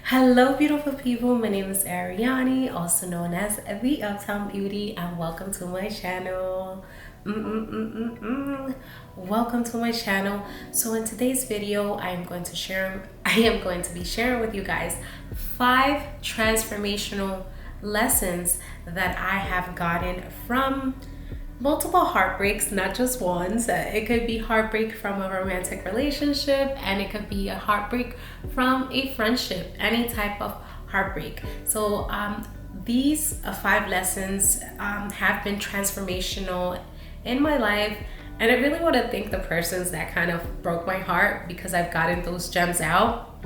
Hello, beautiful people. My name is Ariani, also known as the Uptown Beauty, and welcome to my channel. Welcome to my channel. So, in today's video, I am going to be sharing with you guys 5 transformational lessons that I have gotten from multiple heartbreaks, not just ones. It could be heartbreak from a romantic relationship, and it could be a heartbreak from a friendship, any type of heartbreak. So these 5 lessons have been transformational in my life, and I really want to thank the persons that kind of broke my heart, because I've gotten those gems out.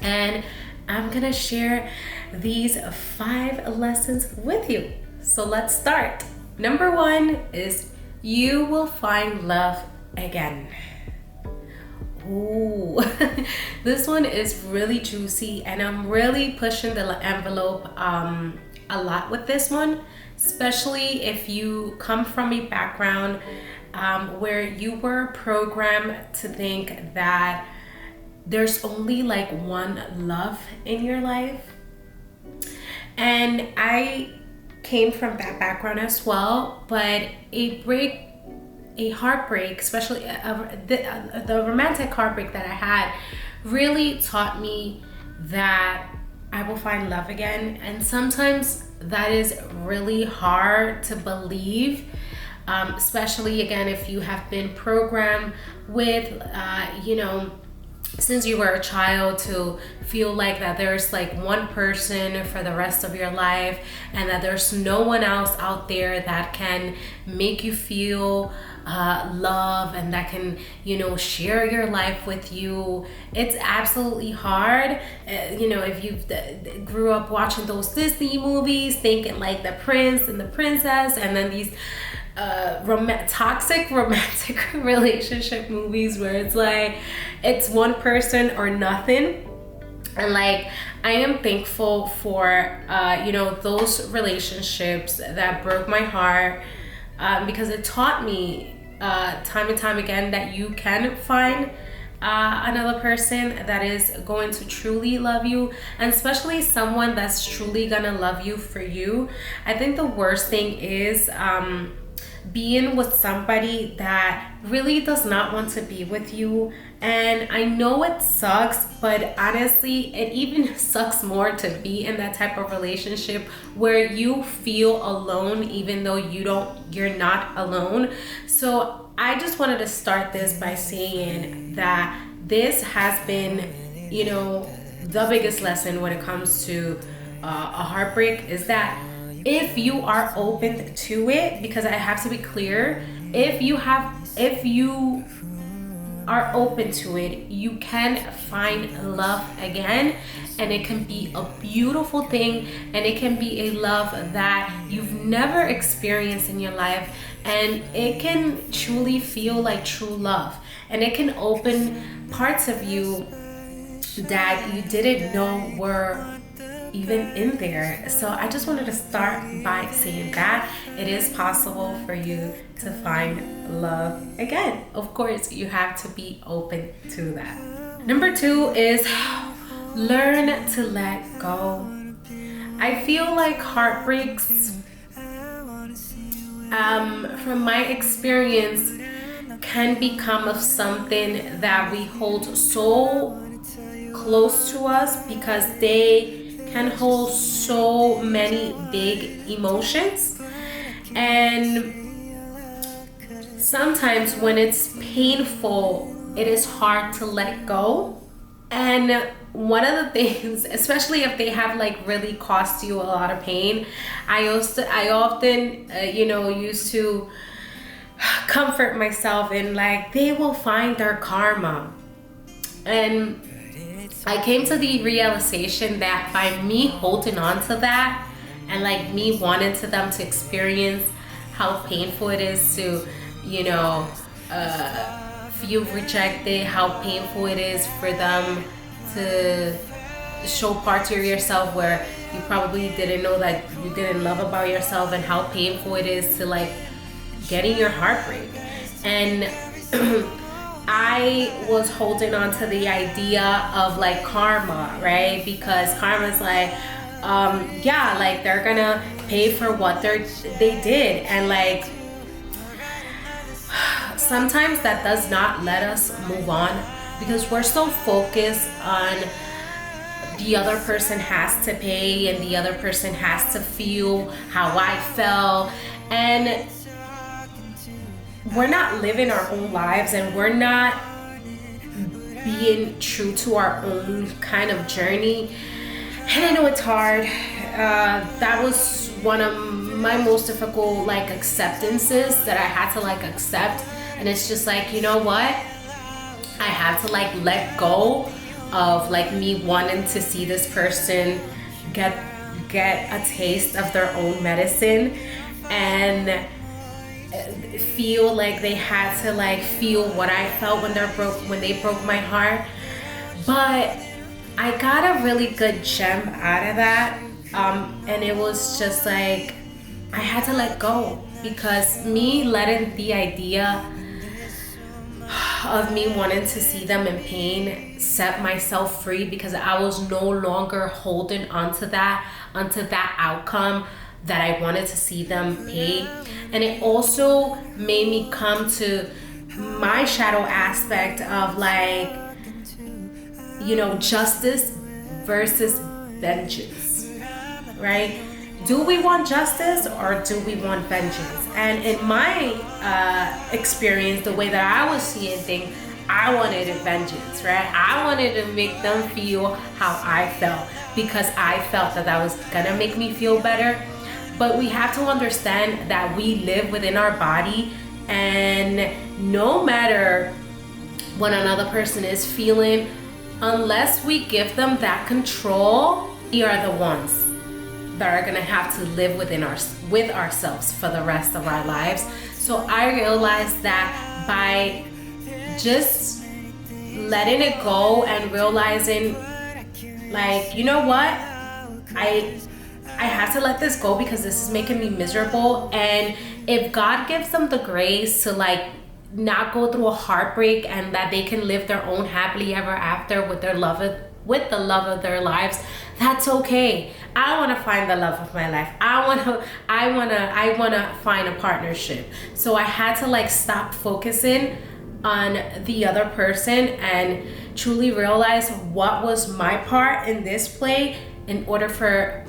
And I'm gonna share these 5 lessons with you. So let's start. Number 1 is you will find love again. Ooh, this one is really juicy, and I'm really pushing the envelope a lot with this one, especially if you come from a background where you were programmed to think that there's only like one love in your life. And I came from that background as well, but a heartbreak, especially the romantic heartbreak that I had, really taught me that I will find love again. And sometimes that is really hard to believe, especially again if you have been programmed with since you were a child, to feel like that there's like one person for the rest of your life, and that there's no one else out there that can make you feel love, and that can share your life with you. It's absolutely hard. If you grew up watching those Disney movies, thinking like the prince and the princess, and then these toxic romantic relationship movies where it's like it's one person or nothing. And like, I am thankful for those relationships that broke my heart, because it taught me time and time again that you can find another person that is going to truly love you, and especially someone that's truly gonna love you for you. I think the worst thing is being with somebody that really does not want to be with you. And I know it sucks, but honestly, it even sucks more to be in that type of relationship where you feel alone, even though you're not alone. So I just wanted to start this by saying that this has been, the biggest lesson when it comes to a heartbreak, is that if you are open to it, because I have to be clear, if you are open to it, you can find love again, and it can be a beautiful thing, and it can be a love that you've never experienced in your life, and it can truly feel like true love, and it can open parts of you that you didn't know were even in there. So I just wanted to start by saying that it is possible for you to find love again. Of course, you have to be open to that. Number 2 is learn to let go. I feel like heartbreaks, from my experience, can become of something that we hold so close to us, because they can hold so many big emotions. And sometimes when it's painful, it is hard to let go. And one of the things, especially if they have like really cost you a lot of pain, I often used to comfort myself in like, they will find their karma. And I came to the realization that by me holding on to that, and like me wanting to them to experience how painful it is to, feel rejected, how painful it is for them to show parts of yourself where you probably didn't know that you didn't love about yourself, and how painful it is to like getting your heart break. And I was holding on to the idea of like karma, right? Because karma's like, yeah, like they're gonna pay for what they did. And like, sometimes that does not let us move on because we're so focused on the other person has to pay and the other person has to feel how I felt. And we're not living our own lives and we're not being true to our own kind of journey. And I know it's hard. That was one of my most difficult like acceptances that I had to like accept. And it's just like, you know what? I had to like let go of like me wanting to see this person get a taste of their own medicine and feel like they had to like feel what I felt when they broke my heart. But I got a really good gem out of that, and it was just like I had to let go, because me letting the idea of me wanting to see them in pain set myself free, because I was no longer holding onto that outcome that I wanted to see them pay. And it also made me come to my shadow aspect of like, you know, justice versus vengeance, right? Do we want justice or do we want vengeance? And in my experience, the way that I was seeing things, I wanted a vengeance, right? I wanted to make them feel how I felt, because I felt that was gonna make me feel better. But we have to understand that we live within our body, and no matter what another person is feeling, unless we give them that control, we are the ones that are gonna have to live with ourselves for the rest of our lives. So I realized that by just letting it go and realizing, like, you know what, I have to let this go because this is making me miserable. And if God gives them the grace to like not go through a heartbreak, and that they can live their own happily ever after with the love of their lives, that's okay. I want to find the love of my life. I want to find a partnership. So I had to like stop focusing on the other person and truly realize what was my part in this play in order for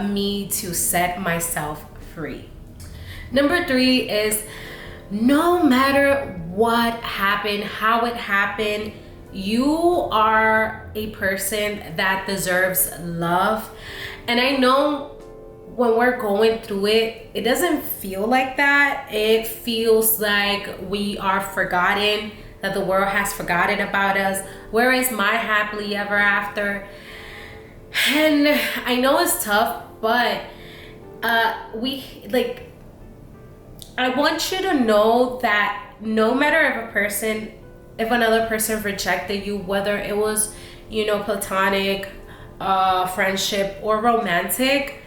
me to set myself free. Number 3 is, no matter what happened, how it happened, you are a person that deserves love. And I know when we're going through it, it doesn't feel like that. It feels like we are forgotten, that the world has forgotten about us. Where is my happily ever after? And I know it's tough, but I want you to know that no matter if another person rejected you, whether it was, you know, platonic, friendship, or romantic,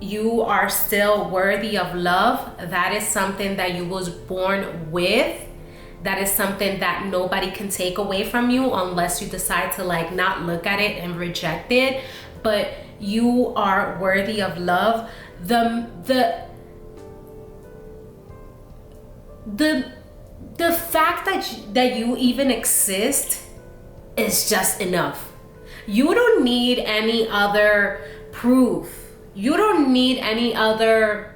you are still worthy of love. That is something that you was born with. That is something that nobody can take away from you unless you decide to like not look at it and reject it. But you are worthy of love. The fact that you even exist is just enough. You don't need any other proof. You don't need any other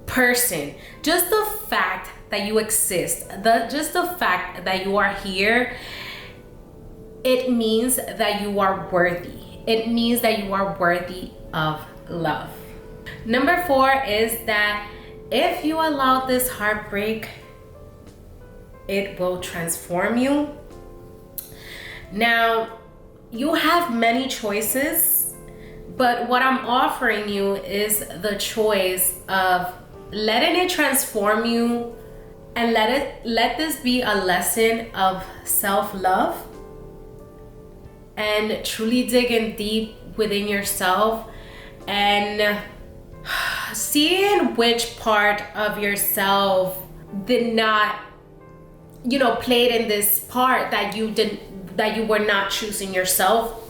person. Just the fact that you exist, just the fact that you are here, it means that you are worthy. It means that you are worthy of love. Number 4 is that if you allow this heartbreak, it will transform you. Now, you have many choices, but what I'm offering you is the choice of letting it transform you, and let this be a lesson of self-love and truly digging deep within yourself and seeing which part of yourself did not played in this part that you were not choosing yourself.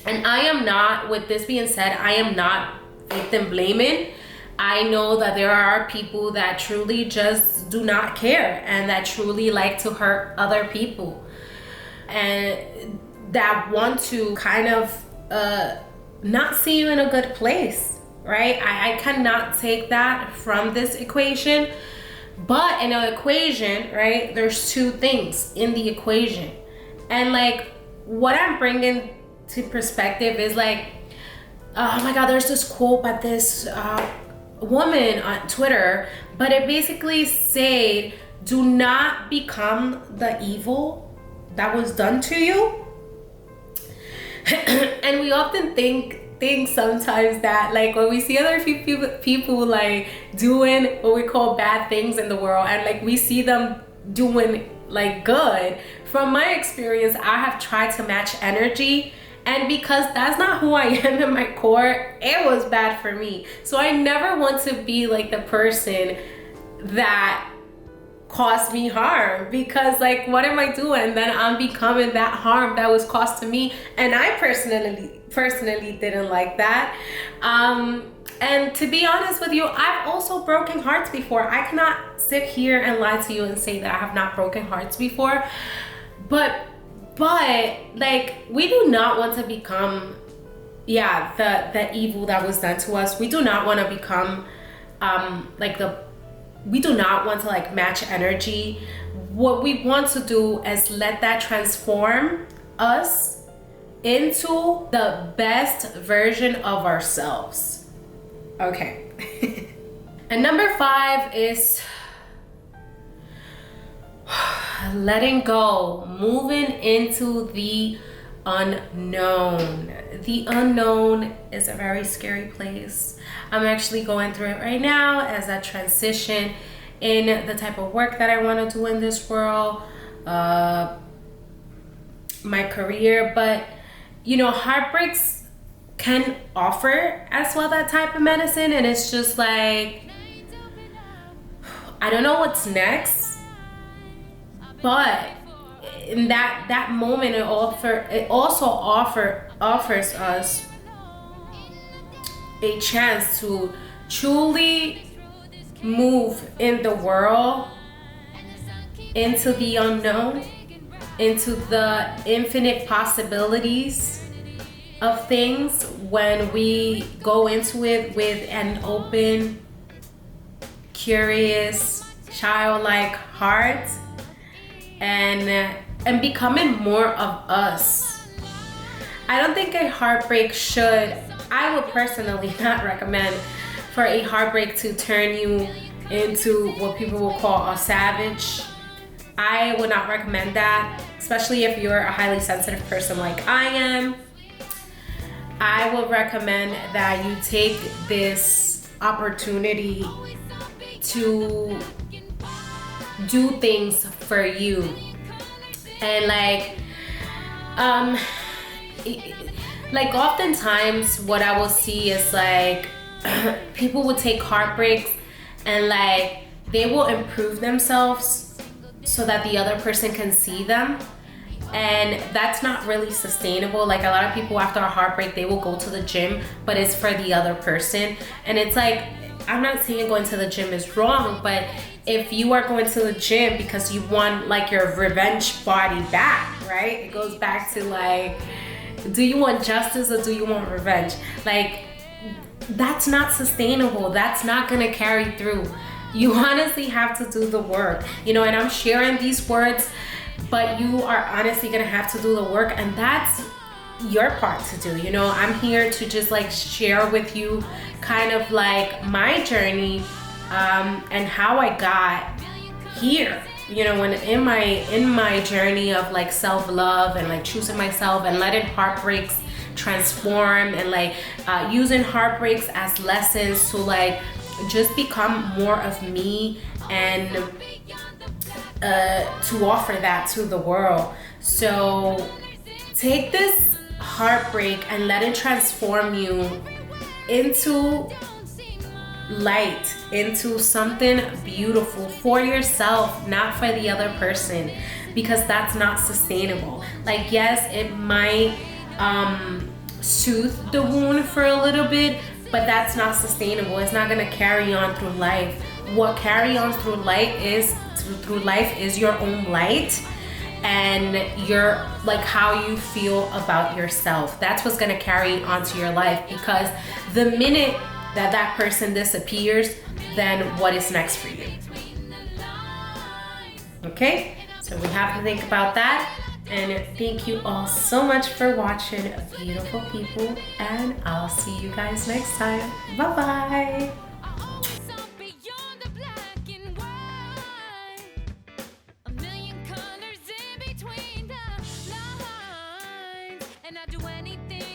And I am not, with this being said, I am not victim blaming. I know that there are people that truly just do not care and that truly like to hurt other people and that want to kind of not see you in a good place, right? I cannot take that from this equation. But in an equation, right, there's two things in the equation. And like what I'm bringing to perspective is like, oh my God, there's this quote by this woman on Twitter, but it basically said, do not become the evil that was done to you. And we often think sometimes that like when we see other people like doing what we call bad things in the world, and like we see them doing like good, from my experience I have tried to match energy, and because that's not who I am in my core, it was bad for me. So I never want to be like the person that caused me harm, because like what am I doing? Then I'm becoming that harm that was caused to me, and I personally didn't like that. And to be honest with you, I've also broken hearts before. I cannot sit here and lie to you and say that I have not broken hearts before, but like we do not want to become the evil that was done to us. We do not want to become we do not want to like match energy. What we want to do is let that transform us into the best version of ourselves. Okay. And number 5 is letting go, moving into the unknown. The unknown is a very scary place. I'm actually going through it right now as a transition in the type of work that I want to do in this world, my career. But heartbreaks can offer as well that type of medicine, and it's just like, I don't know what's next, but in that moment it also offers us a chance to truly move in the world into the unknown, into the infinite possibilities of things, when we go into it with an open, curious, childlike heart, and becoming more of us. I don't think a heartbreak I would personally not recommend for a heartbreak to turn you into what people will call a savage. I would not recommend that, especially if you're a highly sensitive person like I am. I would recommend that you take this opportunity to do things for you. And like oftentimes what I will see is like people will take heartbreaks and like they will improve themselves so that the other person can see them, and that's not really sustainable. Like a lot of people after a heartbreak, they will go to the gym, but it's for the other person. And it's like, I'm not saying going to the gym is wrong, but if you are going to the gym because you want like your revenge body back, right? It goes back to like, do you want justice or do you want revenge? Like, that's not sustainable. That's not gonna carry through. You honestly have to do the work, and I'm sharing these words, but you are honestly gonna have to do the work, and that's your part to do. I'm here to just like share with you kind of like my journey and how I got here. When in my journey of like self-love and like choosing myself and letting heartbreaks transform, and like using heartbreaks as lessons to like just become more of me, and to offer that to the world. So take this heartbreak and let it transform you into light into something beautiful for yourself, not for the other person, because that's not sustainable. Like, yes, it might soothe the wound for a little bit, but that's not sustainable. It's not gonna carry on through life. What carry on through life is your own light, and your, like, how you feel about yourself. That's what's gonna carry onto your life, because the minute that person disappears, then what is next for you? Okay, so we have to think about that. And thank you all so much for watching, beautiful people, and I'll see you guys next time. Bye bye.